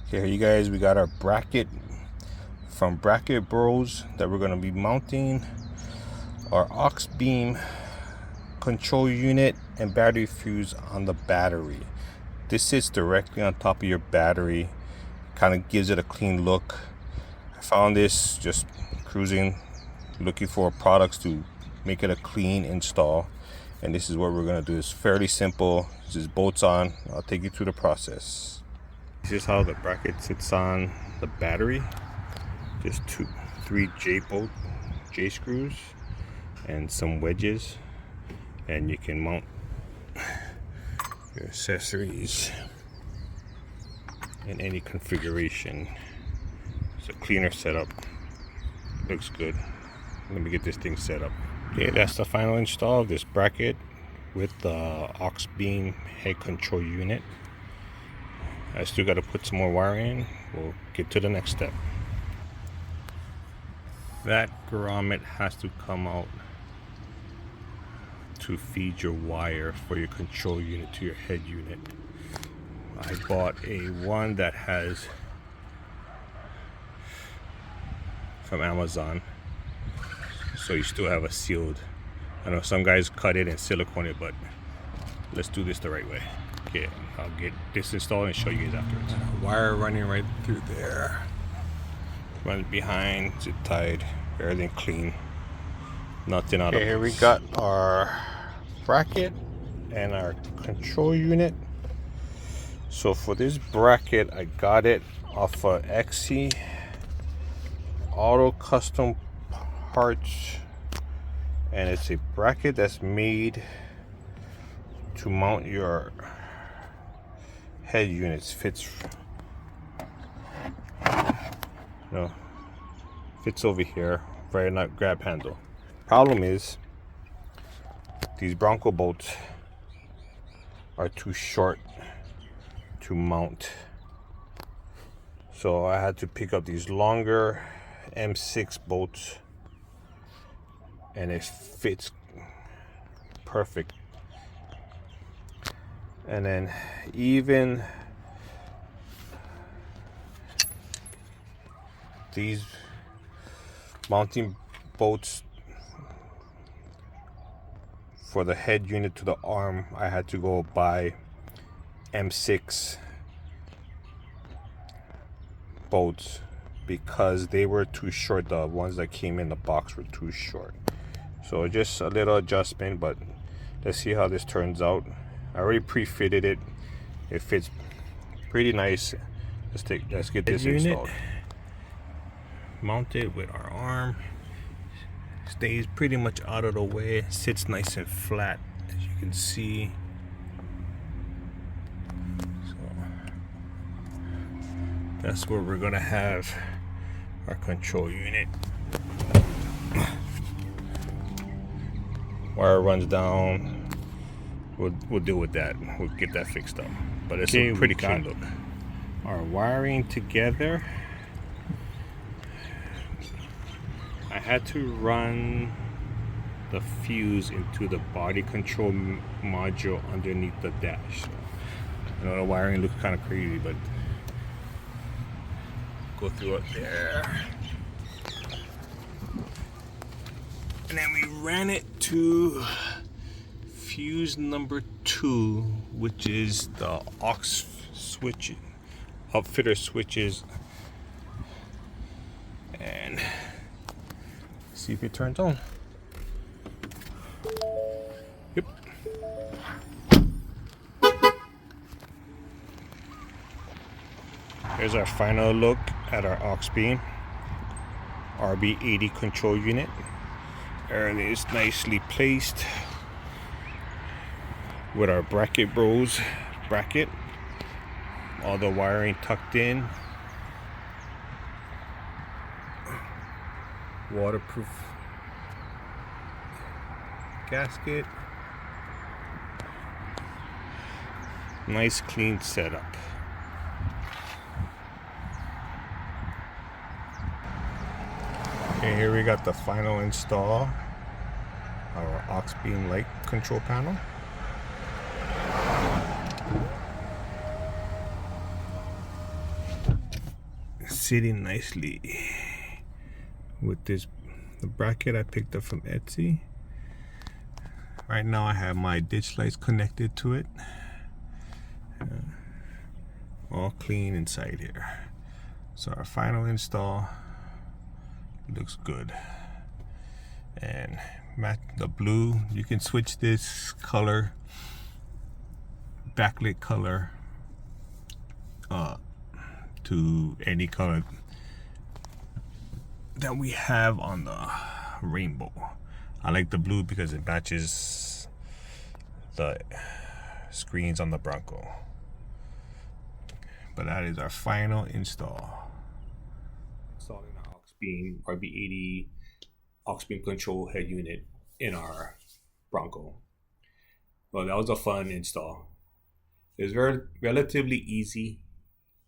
Okay, here you guys, we got our bracket from Bracket Bros that we're going to be mounting our Auxbeam control unit and battery fuse on the battery. This sits directly on top of your battery, kind of gives it a clean look. I found this just cruising, looking for products to make it a clean install, and this is what we're going to do. It's fairly simple. It just bolts on. I'll take you through the process. This is how the bracket sits on the battery. Just three J screws and some wedges, and you can mount your accessories in any configuration. It's a cleaner setup. Looks good. Let me get this thing set up. Okay, that's the final install of this bracket with the Auxbeam head control unit. I still got to put some more wiring in. We'll get to the next step. That grommet has to come out to feed your wire for your control unit to your head unit. I bought a one that has from Amazon, so you still have a sealed. I know some guys cut it and silicone it, but let's do this the right way. Okay, I'll get this installed and show you guys afterwards. Wire running right through there. Runs behind, zip tied, everything clean. Nothing out of place. Here we got our bracket and our control unit. So for this bracket, I got it off of Etsy, Auto Custom Parts, and it's a bracket that's made to mount your head units. Fits over here, very not grab handle. Problem is these Bronco bolts are too short to mount, so I had to pick up these longer M6 bolts, and it fits perfect. And then even these mounting bolts for the head unit to the arm, I had to go buy M6 bolts because they were too short. The ones that came in the box were too short. So just a little adjustment, but let's see how this turns out. I already pre-fitted it. It fits pretty nice. Let's get this installed. Mounted with our arm. Stays pretty much out of the way. Sits nice and flat, as you can see. So that's where we're gonna have our control unit. Wire runs down. We'll deal with that. We'll get that fixed up. But it's a pretty clean look. Our wiring together. I had to run the fuse into the body control module underneath the dash. I know the wiring looks kind of crazy, but go through it there. And then we ran it to fuse number 2, which is the aux switch, upfitter switches, and see if it turns on. Yep. Here's our final look at our Auxbeam RB80 control unit. Everything is nicely placed with our Bracket Bros bracket. All the wiring tucked in. Waterproof gasket. Nice clean setup. Okay, here we got the final install. Our Auxbeam light control panel. sitting nicely with the bracket I picked up from Etsy. Right now I have my ditch lights connected to it. All clean inside here. So our final install looks good. And the blue, you can switch this color, backlit color, to any color that we have on the rainbow. I like the blue because it matches the screens on the Bronco. But that is our final install. Installing our Auxbeam RB80 Auxbeam control head unit in our Bronco. Well, that was a fun install. It was relatively easy.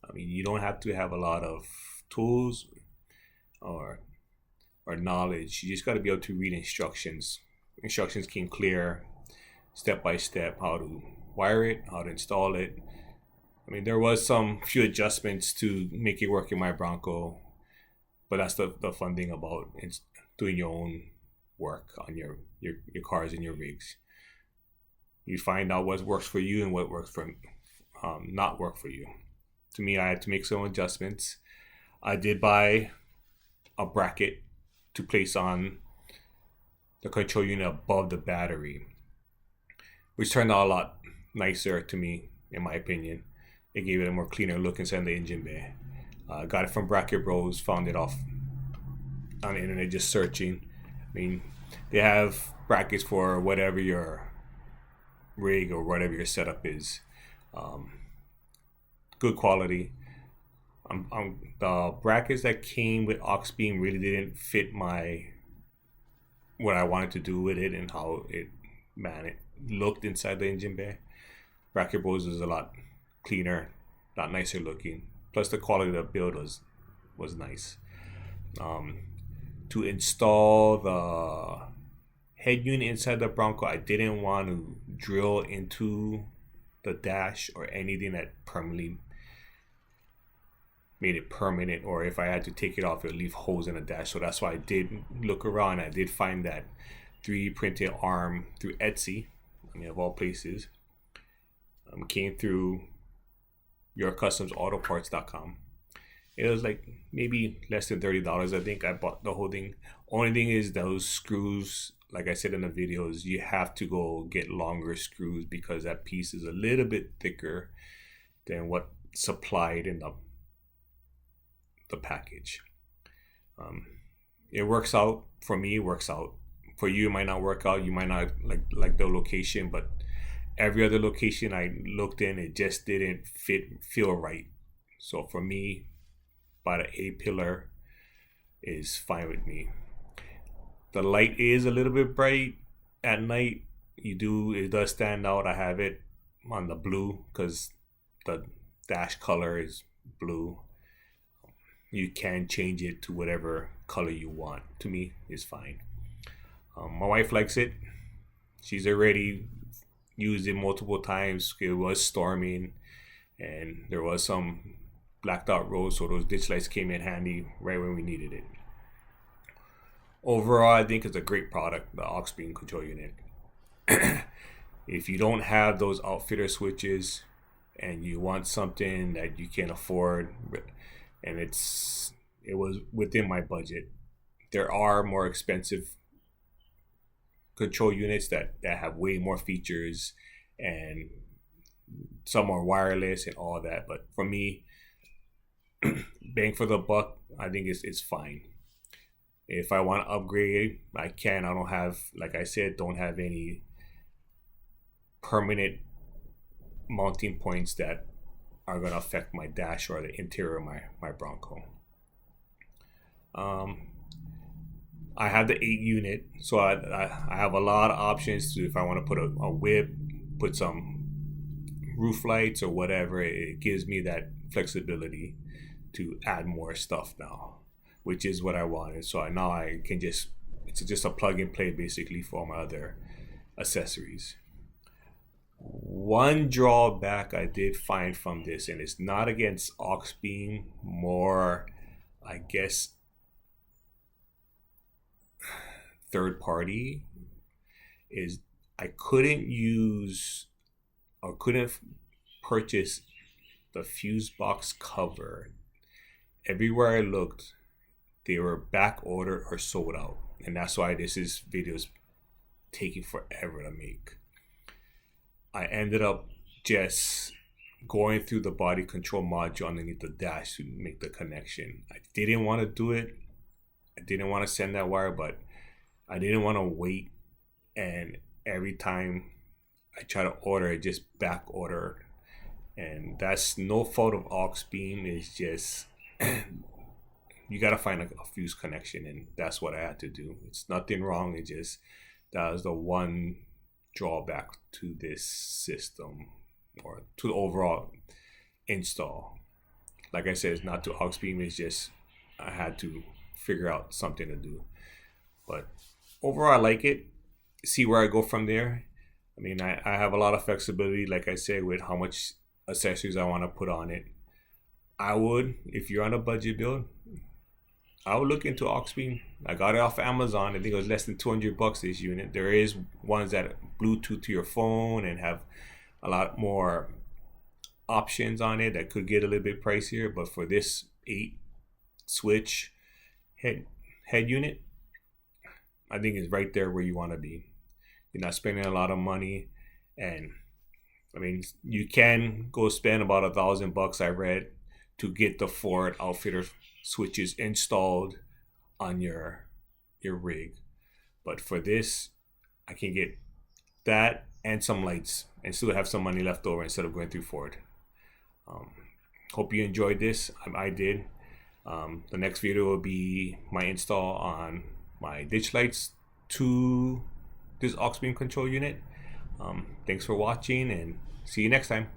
I mean, you don't have to have a lot of tools or knowledge. You just got to be able to read instructions. Instructions came clear, step by step, how to wire it, how to install it. I mean, there was some few adjustments to make it work in my Bronco, but that's the fun thing about doing your own work on your cars and your rigs. You find out what works for you and what works for not work for you. To me, I had to make some adjustments. I did buy a bracket to place on the control unit above the battery, which turned out a lot nicer to me, in my opinion. It gave it a more cleaner look inside the engine bay. Got it from Bracket Bros, found it off on the internet just searching. I mean, they have brackets for whatever your rig or whatever your setup is. Good quality. The brackets that came with Auxbeam really didn't fit what I wanted to do with it and how it looked inside the engine bay. Bracket Bros is a lot cleaner, a lot nicer looking. Plus the quality of the build was nice. To install the head unit inside the Bronco, I didn't want to drill into the dash or anything that permanently made it permanent, or if I had to take it off, it would leave holes in the dash. So that's why I did look around. I did find that 3D printed arm through Etsy, I mean, of all places. Came through yourcustomsautoparts.com. It was like maybe less than $30. I think I bought the whole thing. Only thing is those screws, like I said in the videos, you have to go get longer screws because that piece is a little bit thicker than what supplied in the package. It works out for me. It works out for you. It might not work out. You might not like the location, but every other location I looked in, it just didn't feel right. So for me, about an A-pillar is fine with me. The light is a little bit bright at night. It does stand out. I have it on the blue because the dash color is blue. You can change it to whatever color you want. To me, it's fine. My wife likes it. She's already used it multiple times. It was storming and there was some blacked out roads, so those ditch lights came in handy right when we needed it. Overall, I think it's a great product, the Auxbeam control unit. If you don't have those outfitter switches and you want something that you can afford, and it was within my budget, there are more expensive control units that have way more features and some are wireless and all that, but for me, bang for the buck, I think it's fine. If I want to upgrade, I can. I don't have, like I said, don't have any permanent mounting points that are going to affect my dash or the interior of my Bronco. I have the 8 unit, so I have a lot of options to, if I want to put a whip, put some roof lights or whatever. It gives me that flexibility to add more stuff now, which is what I wanted. So now I can it's just a plug and play basically for my other accessories. One drawback I did find from this, and it's not against Auxbeam, more I guess, third party is I couldn't use or couldn't purchase the fuse box cover. Everywhere I looked, they were back ordered or sold out, and that's why this video is taking forever to make. I ended up just going through the body control module underneath the dash to make the connection. I didn't want to do it. I didn't want to send that wire, but I didn't want to wait, and every time I try to order it, just back order, and that's no fault of Auxbeam. It's just you gotta find a fuse connection, and that's what I had to do. It's nothing wrong. It just that was the one drawback to this system or to the overall install. Like I said, it's not to Auxbeam. It's just I had to figure out something to do. But overall, I like it. See where I go from there. I mean, I have a lot of flexibility, like I said, with how much accessories I want to put on it. I would, if you're on a budget build, I would look into Auxbeam. I got it off Amazon. I think it was less than $200 this unit. There is ones that Bluetooth to your phone and have a lot more options on it that could get a little bit pricier. But for this 8 switch head unit, I think it's right there where you want to be. You're not spending a lot of money, and I mean, you can go spend about $1,000, I read, to get the Ford Outfitter switches installed on your rig. But for this, I can get that and some lights and still have some money left over instead of going through Ford. Hope you enjoyed this. I did. The next video will be my install on my ditch lights to this Auxbeam control unit. Thanks for watching, and see you next time.